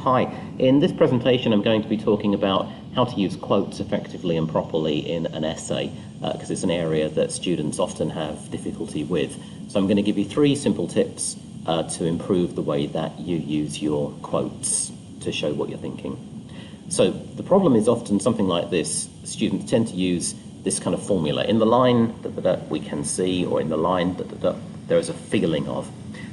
Hi, in this presentation I'm going to be talking about how to use quotes effectively and properly in an essay, because it's an area that students often have difficulty with. So I'm going to give you 3 simple tips to improve the way that you use your quotes to show what you're thinking. So the problem is often something like this. Students tend to use this kind of formula. In the line we can see, or in the line there is a feeling of.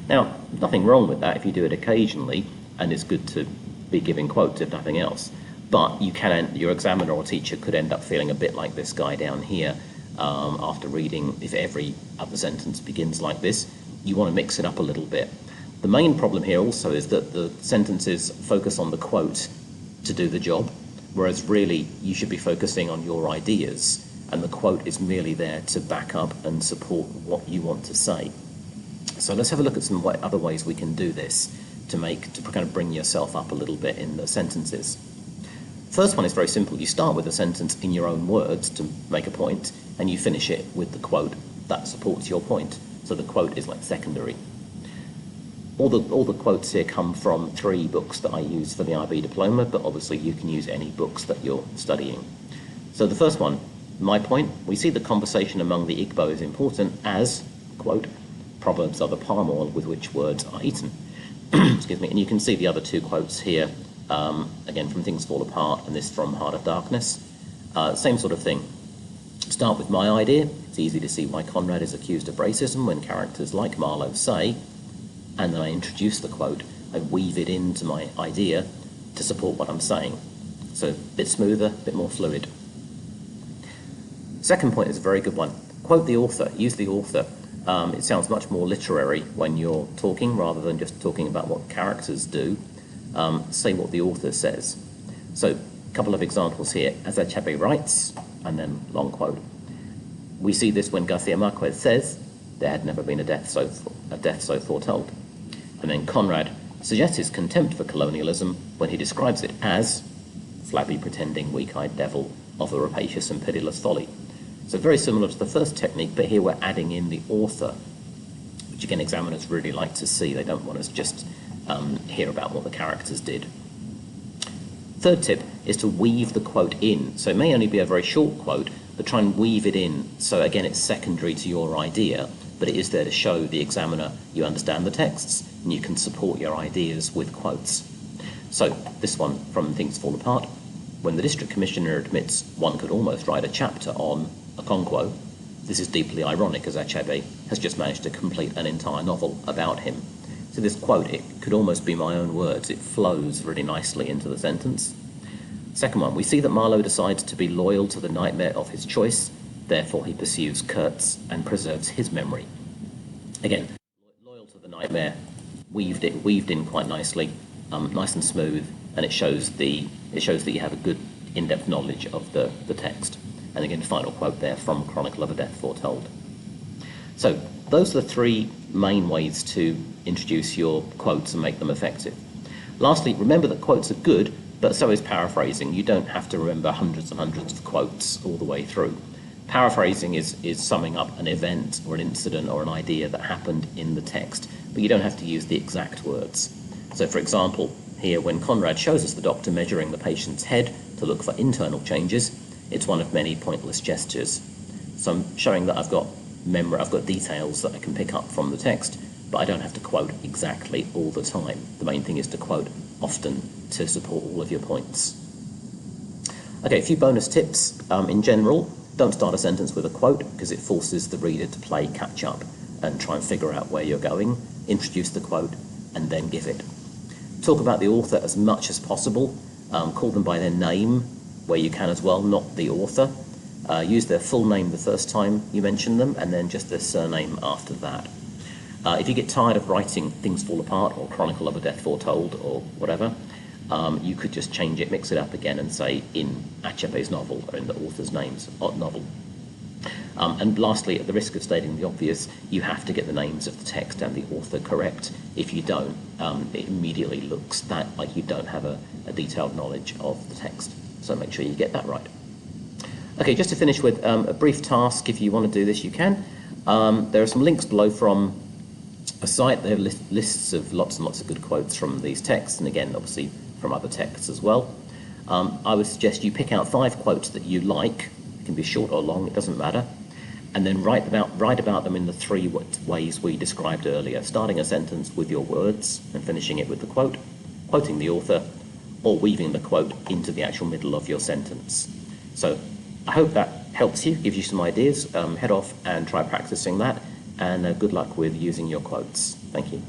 Now, nothing wrong with that if you do it occasionally, and it's good to be giving quotes if nothing else. But your examiner or teacher could end up feeling a bit like this guy down here after reading. If every other sentence begins like this, you want to mix it up a little bit. The main problem here also is that the sentences focus on the quote to do the job, whereas really you should be focusing on your ideas, and the quote is merely there to back up and support what you want to say. So let's have a look at some other ways we can do this to kind of bring yourself up a little bit in the sentences. First one is very simple. You start with a sentence in your own words to make a point, and you finish it with the quote that supports your point. So the quote is like secondary. All the quotes here come from 3 books that I use for the IB diploma, but obviously you can use any books that you're studying. So the first one, my point, we see the conversation among the Igbo is important as, quote, proverbs are the palm oil with which words are eaten. Excuse me. And you can see the other 2 quotes here, again from Things Fall Apart and this from Heart of Darkness. Same sort of thing. Start with my idea. It's easy to see why Conrad is accused of racism when characters like Marlowe say, and then I introduce the quote, I weave it into my idea to support what I'm saying. So a bit smoother, a bit more fluid. Second point is a very good one. Quote the author, use the author. It sounds much more literary when you're talking rather than just talking about what characters do. Say what the author says. So a couple of examples here. As Achebe writes, and then long quote. We see this when Garcia Marquez says, there had never been a death so foretold. And then Conrad suggests his contempt for colonialism when he describes it as flabby, pretending, weak-eyed devil of a rapacious and pitiless folly. So very similar to the first technique, but here we're adding in the author, which again examiners really like to see. They don't want us just hear about what the characters did. Third tip is to weave the quote in. So it may only be a very short quote, but try and weave it in. So again, it's secondary to your idea, but it is there to show the examiner you understand the texts and you can support your ideas with quotes. So this one from Things Fall Apart. When the district commissioner admits one could almost write a chapter on Okonkwo, this is deeply ironic as Achebe has just managed to complete an entire novel about him. So this quote, it could almost be my own words. It flows really nicely into the sentence. Second one, we see that Marlowe decides to be loyal to the nightmare of his choice, therefore he pursues Kurtz and preserves his memory. Again, loyal to the nightmare, weaved in quite nicely, nice and smooth, and it shows that you have a good in-depth knowledge of the text. And again, final quote there from Chronicle of a Death Foretold. So those are the 3 main ways to introduce your quotes and make them effective. Lastly, remember that quotes are good, but so is paraphrasing. You don't have to remember hundreds and hundreds of quotes all the way through. Paraphrasing is summing up an event or an incident or an idea that happened in the text, but you don't have to use the exact words. So for example, here when Conrad shows us the doctor measuring the patient's head to look for internal changes, it's one of many pointless gestures. So I'm showing that I've got details that I can pick up from the text, but I don't have to quote exactly all the time. The main thing is to quote often to support all of your points. Okay, a few bonus tips. In general, don't start a sentence with a quote because it forces the reader to play catch up and try and figure out where you're going. Introduce the quote and then give it. Talk about the author as much as possible. Call them by their name where you can as well, not the author. Use their full name the first time you mention them and then just their surname after that. If you get tired of writing Things Fall Apart or Chronicle of a Death Foretold or whatever, you could just change it, mix it up again and say in Achebe's novel or in the author's name's novel. And lastly, at the risk of stating the obvious, you have to get the names of the text and the author correct. If you don't, it immediately looks like you don't have a detailed knowledge of the text. So make sure you get that right. Okay, just to finish with a brief task. If you want to do this, you can. There are some links below from a site. There are lists of lots and lots of good quotes from these texts, and again, obviously, from other texts as well. I would suggest you pick out 5 quotes that you like. It can be short or long, it doesn't matter. And then write about them in the 3 ways we described earlier, starting a sentence with your words and finishing it with the quote, quoting the author, or weaving the quote into the actual middle of your sentence. So I hope that helps you, gives you some ideas. Head off and try practicing that, and good luck with using your quotes. Thank you.